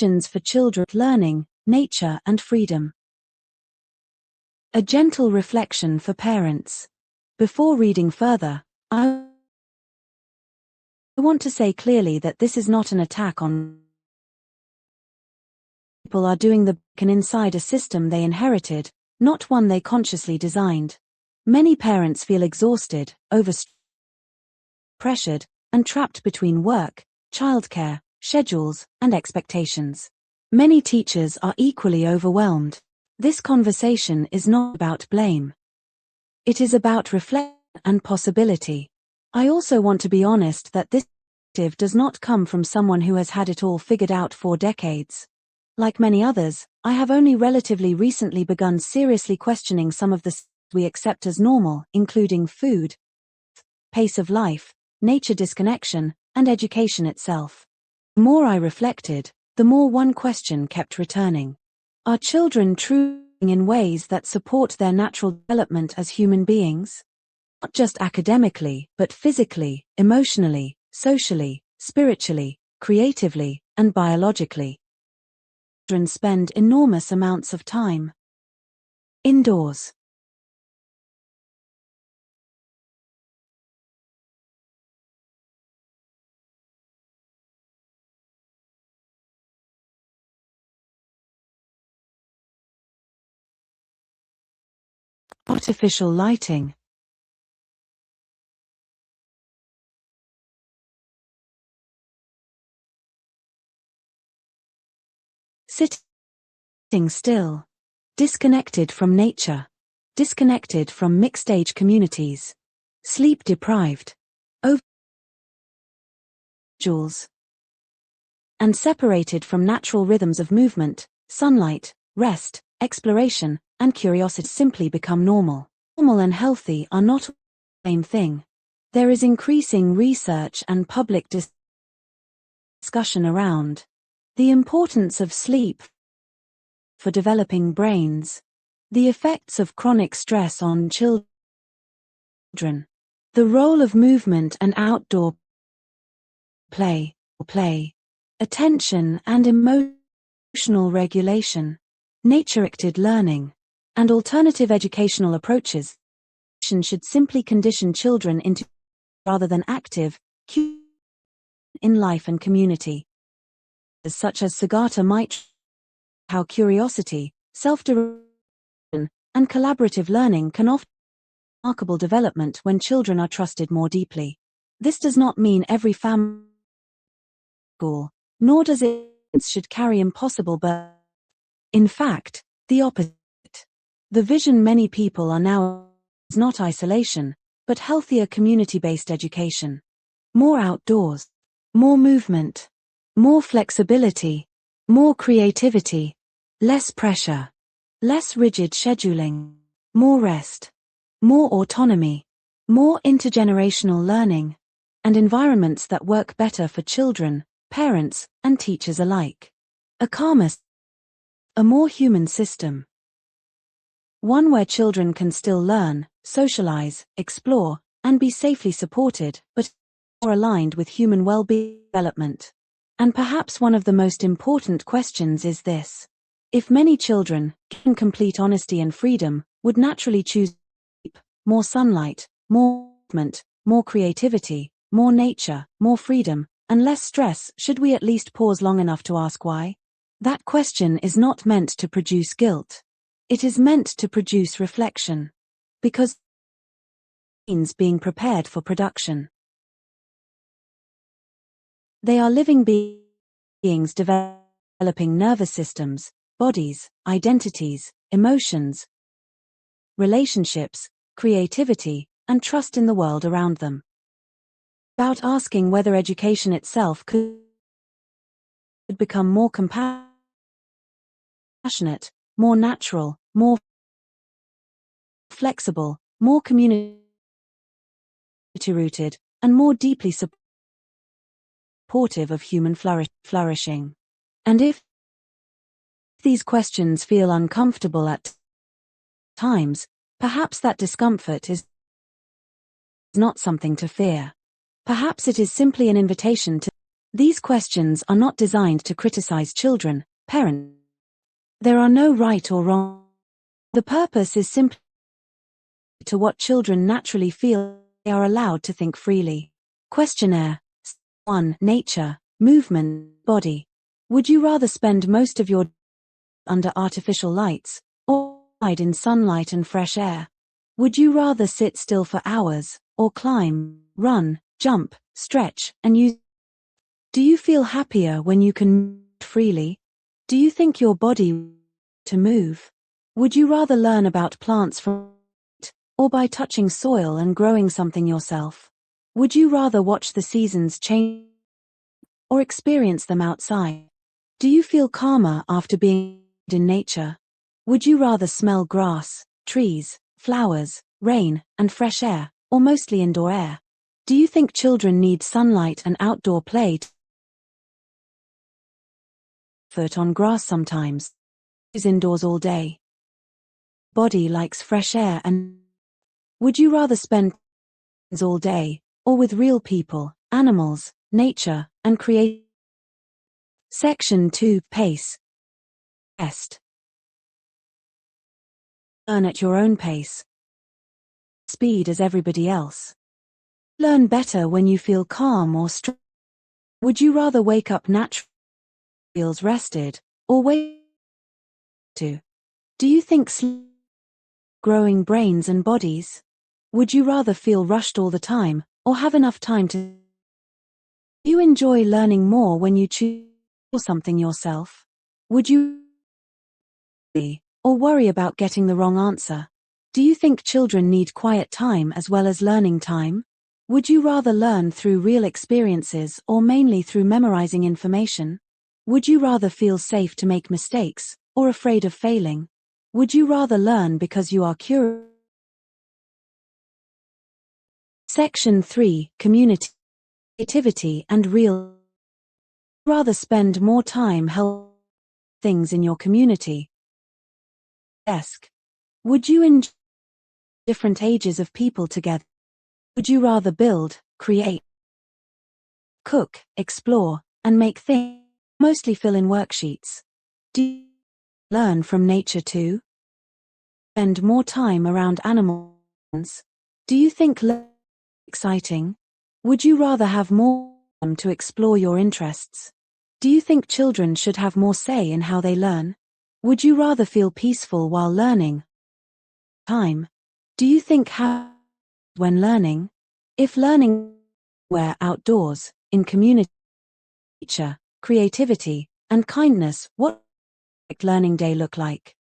Questions for children: learning, nature and freedom. A gentle reflection for parents. Before reading further, I want to say clearly that this is not an attack on people are doing the can inside a system they inherited, not one they consciously designed. Many parents feel exhausted, pressured, and trapped between work, childcare, schedules, and expectations. Many teachers are equally overwhelmed. This conversation is not about blame. It is about reflection and possibility. I also want to be honest that this perspective does not come from someone who has had it all figured out for decades. Like many others, I have only relatively recently begun seriously questioning some of the things we accept as normal, including food, pace of life, nature disconnection, and education itself. The more I reflected, the more one question kept returning. Are children truly in ways that support their natural development as human beings? Not just academically, but physically, emotionally, socially, spiritually, creatively, and biologically. Children spend enormous amounts of time indoors. Artificial lighting. Sitting still. Disconnected from nature. Disconnected from mixed-age communities. Sleep deprived. Overstretched. And separated from natural rhythms of movement, sunlight, rest, exploration, and curiosity simply become normal. Normal and healthy are not the same thing. There is increasing research and public discussion around the importance of sleep for developing brains, the effects of chronic stress on children, the role of movement and outdoor play, attention and emotional regulation, nature-directed learning, and alternative educational approaches should simply condition children into rather than active in life and community. Such as Sagata might how curiosity, self-direction, and collaborative learning can offer remarkable development when children are trusted more deeply. This does not mean every family school, nor does it should carry impossible burdens. In fact, the opposite. The vision many people are now is not isolation, but healthier community-based education. More outdoors, more movement, more flexibility, more creativity, less pressure, less rigid scheduling, more rest, more autonomy, more intergenerational learning, and environments that work better for children, parents, and teachers alike. A calmer, a more human system. One where children can still learn, socialize, explore, and be safely supported, but more aligned with human well-being development. And perhaps one of the most important questions is this. If many children, given complete honesty and freedom, would naturally choose more sunlight, more movement, more creativity, more nature, more freedom, and less stress, should we at least pause long enough to ask why? That question is not meant to produce guilt. It is meant to produce reflection. Because it means being prepared for production. They are living beings developing nervous systems, bodies, identities, emotions, relationships, creativity, and trust in the world around them. About asking whether education itself could become more compassionate, more natural, more flexible, more community-rooted, and more deeply supportive of human flourishing. And if these questions feel uncomfortable at times, perhaps that discomfort is not something to fear. Perhaps it is simply an invitation to These questions are not designed to criticize children, parents. There are no right or wrong. The purpose is simply to what children naturally feel they are allowed to think freely. Questionnaire 1. Nature, movement, body. Would you rather spend most of your day under artificial lights, or outside in sunlight and fresh air? Would you rather sit still for hours, or climb, run, jump, stretch, and use? Do you feel happier when you can move freely? Do you think your body to move? Would you rather learn about plants from or by touching soil and growing something yourself? Would you rather watch the seasons change or experience them outside? Do you feel calmer after being in nature? Would you rather smell grass, trees, flowers, rain, and fresh air, or mostly indoor air? Do you think children need sunlight and outdoor play to foot on grass sometimes? Is indoors all day? Body likes fresh air and would you rather spend all day, or with real people, animals, nature, and create? Section 2. Pace. Test. Learn at your own pace. Speed as everybody else. Learn better when you feel calm or stressed. Would you rather wake up naturally, feels rested, or wake to? Do you think growing brains and bodies? Would you rather feel rushed all the time, or have enough time to? Do you enjoy learning more when you choose something yourself? Would you or worry about getting the wrong answer? Do you think children need quiet time as well as learning time? Would you rather learn through real experiences or mainly through memorizing information? Would you rather feel safe to make mistakes, or afraid of failing? Would you rather learn because you are curious? Section 3. Community, creativity and real. Rather spend more time helping things in your community. Desk. Would you enjoy different ages of people together? Would you rather build, create, cook, explore, and make things, mostly fill in worksheets? Do you learn from nature too? Spend more time around animals? Do you think exciting? Would you rather have more time to explore your interests? Do you think children should have more say in how they learn? Would you rather feel peaceful while learning? Time. Do you think how when learning? If learning where outdoors, in community, nature, creativity, and kindness, what would learning day look like?